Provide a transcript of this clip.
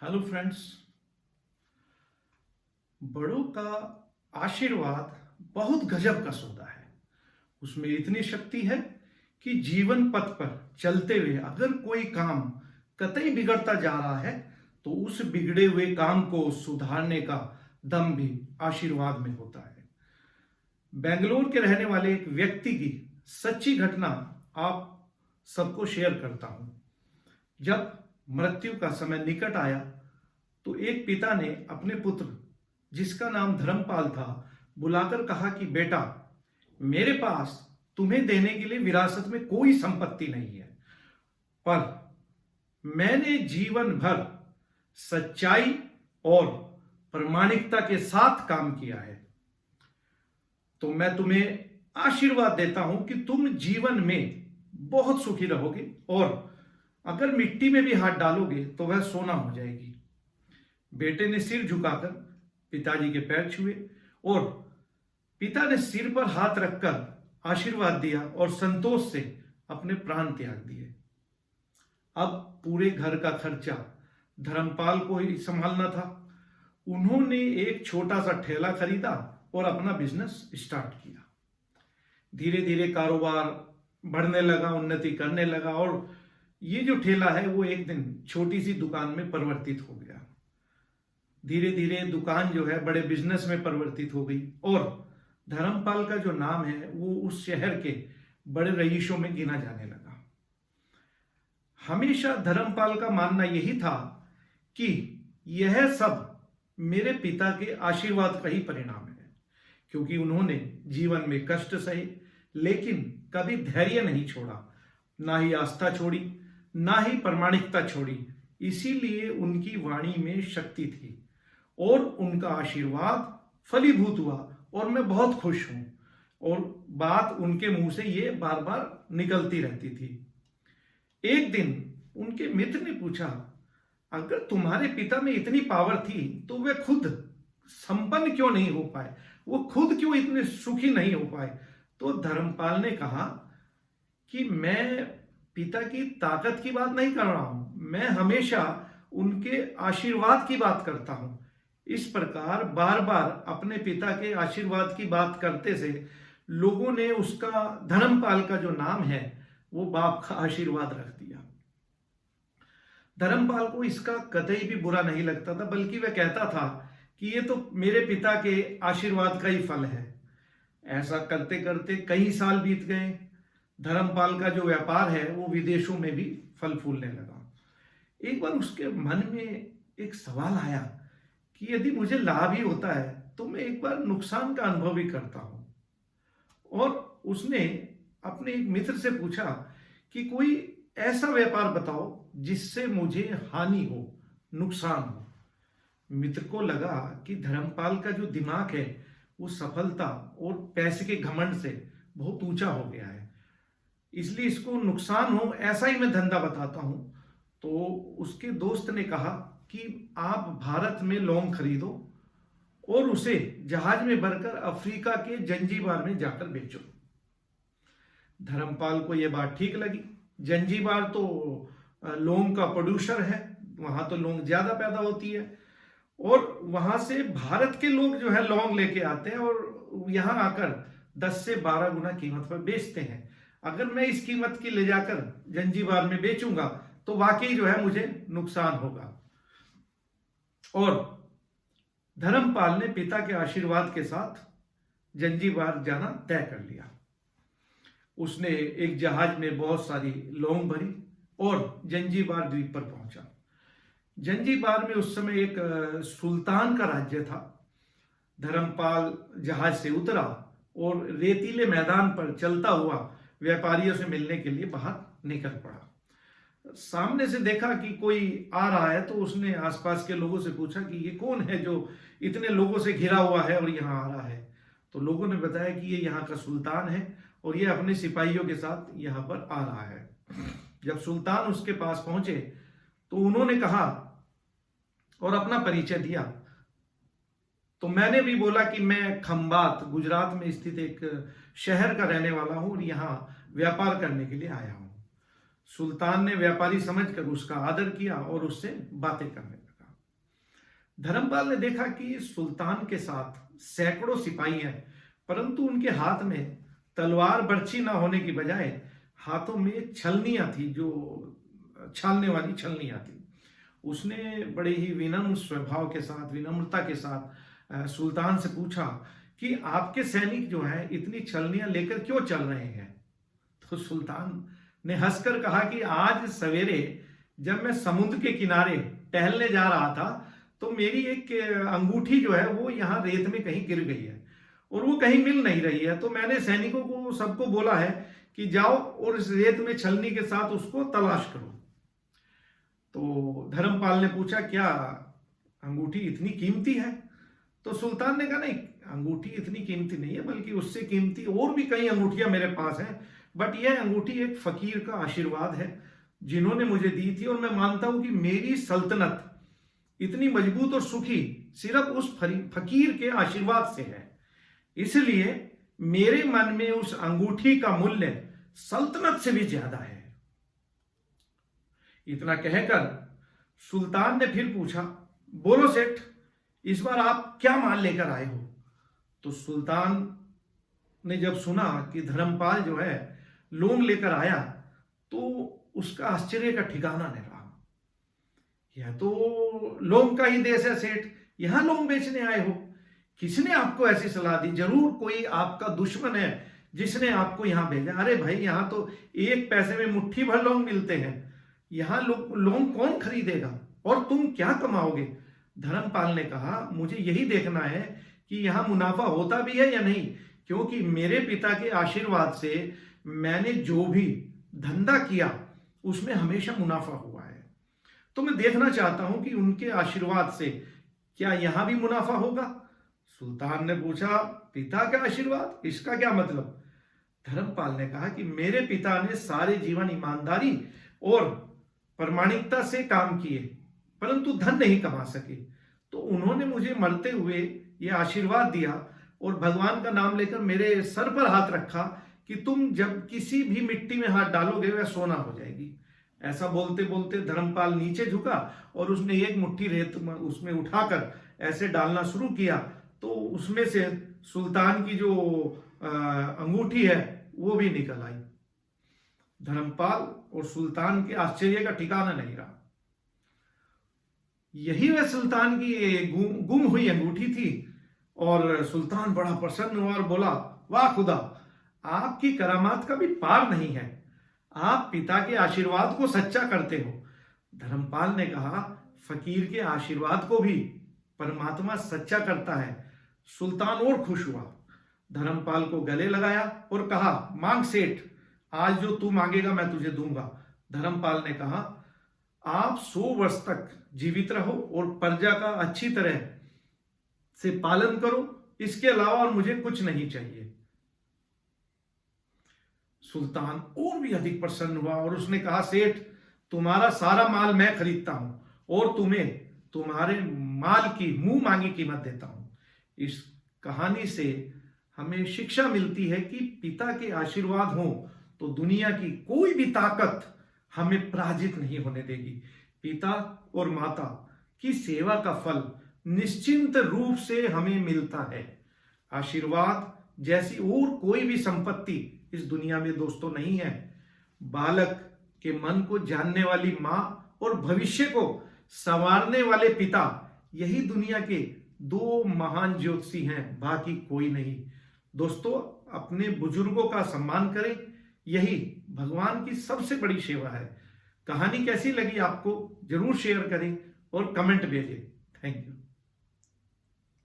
Hello friends. बड़ों का आशीर्वाद बहुत गजब का सौदा है। उसमें इतनी शक्ति है कि जीवन पथ पर चलते हुए अगर कोई काम कतई बिगड़ता जा रहा है तो उस बिगड़े हुए काम को सुधारने का दम भी आशीर्वाद में होता है। बेंगलोर के रहने वाले एक व्यक्ति की सच्ची घटना आप सबको शेयर करता हूं। जब मृत्यु का समय निकट आया तो एक पिता ने अपने पुत्र, जिसका नाम धर्मपाल था, बुलाकर कहा कि बेटा, मेरे पास तुम्हें देने के लिए विरासत में कोई संपत्ति नहीं है, पर मैंने जीवन भर सच्चाई और प्रामाणिकता के साथ काम किया है, तो मैं तुम्हें आशीर्वाद देता हूं कि तुम जीवन में बहुत सुखी रहोगे और अगर मिट्टी में भी हाथ डालोगे तो वह सोना हो जाएगी। बेटे ने सिर झुकाकर पिताजी के पैर छुए और पिता ने सिर पर हाथ रखकर आशीर्वाद दिया और संतोष से अपने प्राण त्याग दिए। अब पूरे घर का खर्चा धर्मपाल को ही संभालना था। उन्होंने एक छोटा सा ठेला खरीदा और अपना बिजनेस स्टार्ट किया। धीरे धीरे कारोबार बढ़ने लगा, उन्नति करने लगा और ये जो ठेला है वो एक दिन छोटी सी दुकान में परिवर्तित हो गया। धीरे धीरे दुकान जो है बड़े बिजनेस में परिवर्तित हो गई और धर्मपाल का जो नाम है वो उस शहर के बड़े रईसों में गिना जाने लगा। हमेशा धर्मपाल का मानना यही था कि यह सब मेरे पिता के आशीर्वाद का ही परिणाम है, क्योंकि उन्होंने जीवन में कष्ट सहे लेकिन कभी धैर्य नहीं छोड़ा, ना ही आस्था छोड़ी, ना ही प्रामाणिकता छोड़ी। इसीलिए उनकी वाणी में शक्ति थी और उनका आशीर्वाद फलीभूत हुआ और मैं बहुत खुश हूं। और बात उनके मुंह से ये बार बार निकलती रहती थी। एक दिन उनके मित्र ने पूछा, अगर तुम्हारे पिता में इतनी पावर थी तो वे खुद संपन्न क्यों नहीं हो पाए, वो खुद क्यों इतने सुखी नहीं हो पाए? तो धर्मपाल ने कहा कि मैं पिता की ताकत की बात नहीं कर रहा हूं, मैं हमेशा उनके आशीर्वाद की बात करता हूं। इस प्रकार बार बार अपने पिता के आशीर्वाद की बात करते से लोगों ने उसका, धर्मपाल का जो नाम है वो बाप का आशीर्वाद रख दिया। धर्मपाल को इसका कतई भी बुरा नहीं लगता था, बल्कि वह कहता था कि ये तो मेरे पिता के आशीर्वाद का ही फल है। ऐसा करते करते कई साल बीत गए। धर्मपाल का जो व्यापार है वो विदेशों में भी फल फूलने लगा। एक बार उसके मन में एक सवाल आया कि यदि मुझे लाभ ही होता है तो मैं एक बार नुकसान का अनुभव भी करता हूं। और उसने अपने एक मित्र से पूछा कि कोई ऐसा व्यापार बताओ जिससे मुझे हानि हो, नुकसान हो। मित्र को लगा कि धर्मपाल का जो दिमाग है वो सफलता और पैसे के घमंड से बहुत ऊंचा हो गया है, इसलिए इसको नुकसान हो ऐसा ही मैं धंधा बताता हूं। तो उसके दोस्त ने कहा कि आप भारत में लौंग खरीदो और उसे जहाज में भरकर अफ्रीका के जंजीबार में जाकर बेचो। धर्मपाल को यह बात ठीक लगी। जंजीबार तो लौंग का प्रोड्यूसर है, वहां तो लौंग ज्यादा पैदा होती है और वहां से भारत के लोग जो है लौंग लेके आते हैं और यहां आकर 10 से 12 गुना कीमत पर बेचते हैं। अगर मैं इस कीमत की ले जाकर जंजीबार में बेचूंगा तो वाकई जो है मुझे नुकसान होगा। और धर्मपाल ने पिता के आशीर्वाद के साथ जंजीबार जाना तय कर लिया। उसने एक जहाज में बहुत सारी लौंग भरी और जंजीबार द्वीप पर पहुंचा। जंजीबार में उस समय एक सुल्तान का राज्य था। धर्मपाल जहाज से उतरा और रेतीले मैदान पर चलता हुआ व्यापारियों से मिलने के लिए बाहर निकल पड़ा। सामने से देखा कि कोई आ रहा है तो उसने आसपास के लोगों से पूछा कि ये कौन है जो इतने लोगों से घिरा हुआ है और यहाँ आ रहा है। तो लोगों ने बताया कि ये यहाँ का सुल्तान है और ये अपने सिपाहियों के साथ यहाँ पर आ रहा है। जब सुल्तान उसके पास पहुंचे तो उन्होंने कहा और अपना परिचय दिया। तो मैंने भी बोला कि मैं खंबात, गुजरात में स्थित एक शहर का रहने वाला हूं और यहाँ व्यापार करने के लिए आया हूं। सुल्तान ने व्यापारी समझकर उसका आदर किया और उससे बातें करने लगा। धर्मपाल ने देखा कि सुल्तान के साथ सैकड़ों सिपाही हैं, परंतु उनके हाथ में तलवार बर्छी ना होने की बजाय हाथों में छलनियां थी, जो छालने वाली छलनियां थी। उसने बड़े ही विनम्र स्वभाव के साथ, विनम्रता के साथ सुल्तान से पूछा कि आपके सैनिक जो हैं इतनी छलनियां लेकर क्यों चल रहे हैं। तो सुल्तान ने हंसकर कहा कि आज सवेरे जब मैं समुद्र के किनारे टहलने जा रहा था तो मेरी एक अंगूठी जो है वो यहाँ रेत में कहीं गिर गई है और वो कहीं मिल नहीं रही है। तो मैंने सैनिकों को सबको बोला है कि जाओ और इस रेत में छलनी के साथ उसको तलाश करो। तो धर्मपाल ने पूछा, क्या अंगूठी इतनी कीमती है? तो सुल्तान ने कहा, नहीं, अंगूठी इतनी कीमती नहीं है, बल्कि उससे कीमती और भी कई अंगूठियां मेरे पास हैं, बट यह अंगूठी एक फकीर का आशीर्वाद है जिन्होंने मुझे दी थी, और मैं मानता हूं कि मेरी सल्तनत इतनी मजबूत और सुखी सिर्फ उस फकीर के आशीर्वाद से है। इसलिए मेरे मन में उस अंगूठी का मूल्य सल्तनत से भी ज्यादा है। इतना कहकर सुल्तान ने फिर पूछा, बोलो सेठ, इस बार आप क्या माल लेकर आए हो? तो सुल्तान ने जब सुना कि धर्मपाल जो है लोंग लेकर आया तो उसका आश्चर्य का ठिकाना नहीं रहा। यह तो लोंग का ही देश है सेठ, यहां लोंग बेचने आए हो? किसने आपको ऐसी सलाह दी? जरूर कोई आपका दुश्मन है जिसने आपको यहां भेजा। अरे भाई, यहां तो एक पैसे में मुट्ठी भर लोंग मिलते हैं, यहां लोंग कौन खरीदेगा और तुम क्या कमाओगे? धर्मपाल ने कहा, मुझे यही देखना है कि यहां मुनाफा होता भी है या नहीं, क्योंकि मेरे पिता के आशीर्वाद से मैंने जो भी धंधा किया उसमें हमेशा मुनाफा हुआ है। तो मैं देखना चाहता हूं कि उनके आशीर्वाद से क्या यहां भी मुनाफा होगा। सुल्तान ने पूछा, पिता का आशीर्वाद, इसका क्या मतलब? धर्मपाल ने कहा कि मेरे पिता ने सारे जीवन ईमानदारी और प्रामाणिकता से काम किए, परंतु धन नहीं कमा सके, तो उन्होंने मुझे मरते हुए यह आशीर्वाद दिया और भगवान का नाम लेकर मेरे सर पर हाथ रखा कि तुम जब किसी भी मिट्टी में हाथ डालोगे वह सोना हो जाएगी। ऐसा बोलते बोलते धर्मपाल नीचे झुका और उसने एक मुट्ठी रेत उसमें उठाकर ऐसे डालना शुरू किया, तो उसमें से सुल्तान की जो अंगूठी है वो भी निकल आई। धर्मपाल और सुल्तान के आश्चर्य का ठिकाना नहीं रहा। यही वह सुल्तान की गुम हुई अंगूठी थी और सुल्तान बड़ा प्रसन्न हुआ और बोला, वाह खुदा, आपकी करामात का भी पार नहीं है, आप पिता के आशीर्वाद को सच्चा करते हो। धर्मपाल ने कहा, फकीर के आशीर्वाद को भी परमात्मा सच्चा करता है। सुल्तान और खुश हुआ, धर्मपाल को गले लगाया और कहा, मांग सेठ, आज जो तू मांगेगा मैं तुझे दूंगा। धर्मपाल ने कहा, आप 100 वर्ष तक जीवित रहो और प्रजा का अच्छी तरह से पालन करो, इसके अलावा और मुझे कुछ नहीं चाहिए। सुल्तान और भी अधिक प्रसन्न हुआ और उसने कहा, सेठ, तुम्हारा सारा माल मैं खरीदता हूं और तुम्हें तुम्हारे माल की मुंह मांगी कीमत देता हूं। इस कहानी से हमें शिक्षा मिलती है कि पिता के आशीर्वाद हो तो दुनिया की कोई भी ताकत हमें पराजित नहीं होने देगी। पिता और माता की सेवा का फल निश्चिंत रूप से हमें मिलता है। आशीर्वाद जैसी और कोई भी संपत्ति इस दुनिया में दोस्तों नहीं है। बालक के मन को जानने वाली मां और भविष्य को संवारने वाले पिता, यही दुनिया के 2 महान ज्योतिषी हैं, बाकी कोई नहीं। दोस्तों, अपने बुजुर्गों का सम्मान करें, यही भगवान की सबसे बड़ी सेवा है। कहानी कैसी लगी आपको जरूर शेयर करें और कमेंट भेजें। Thank you.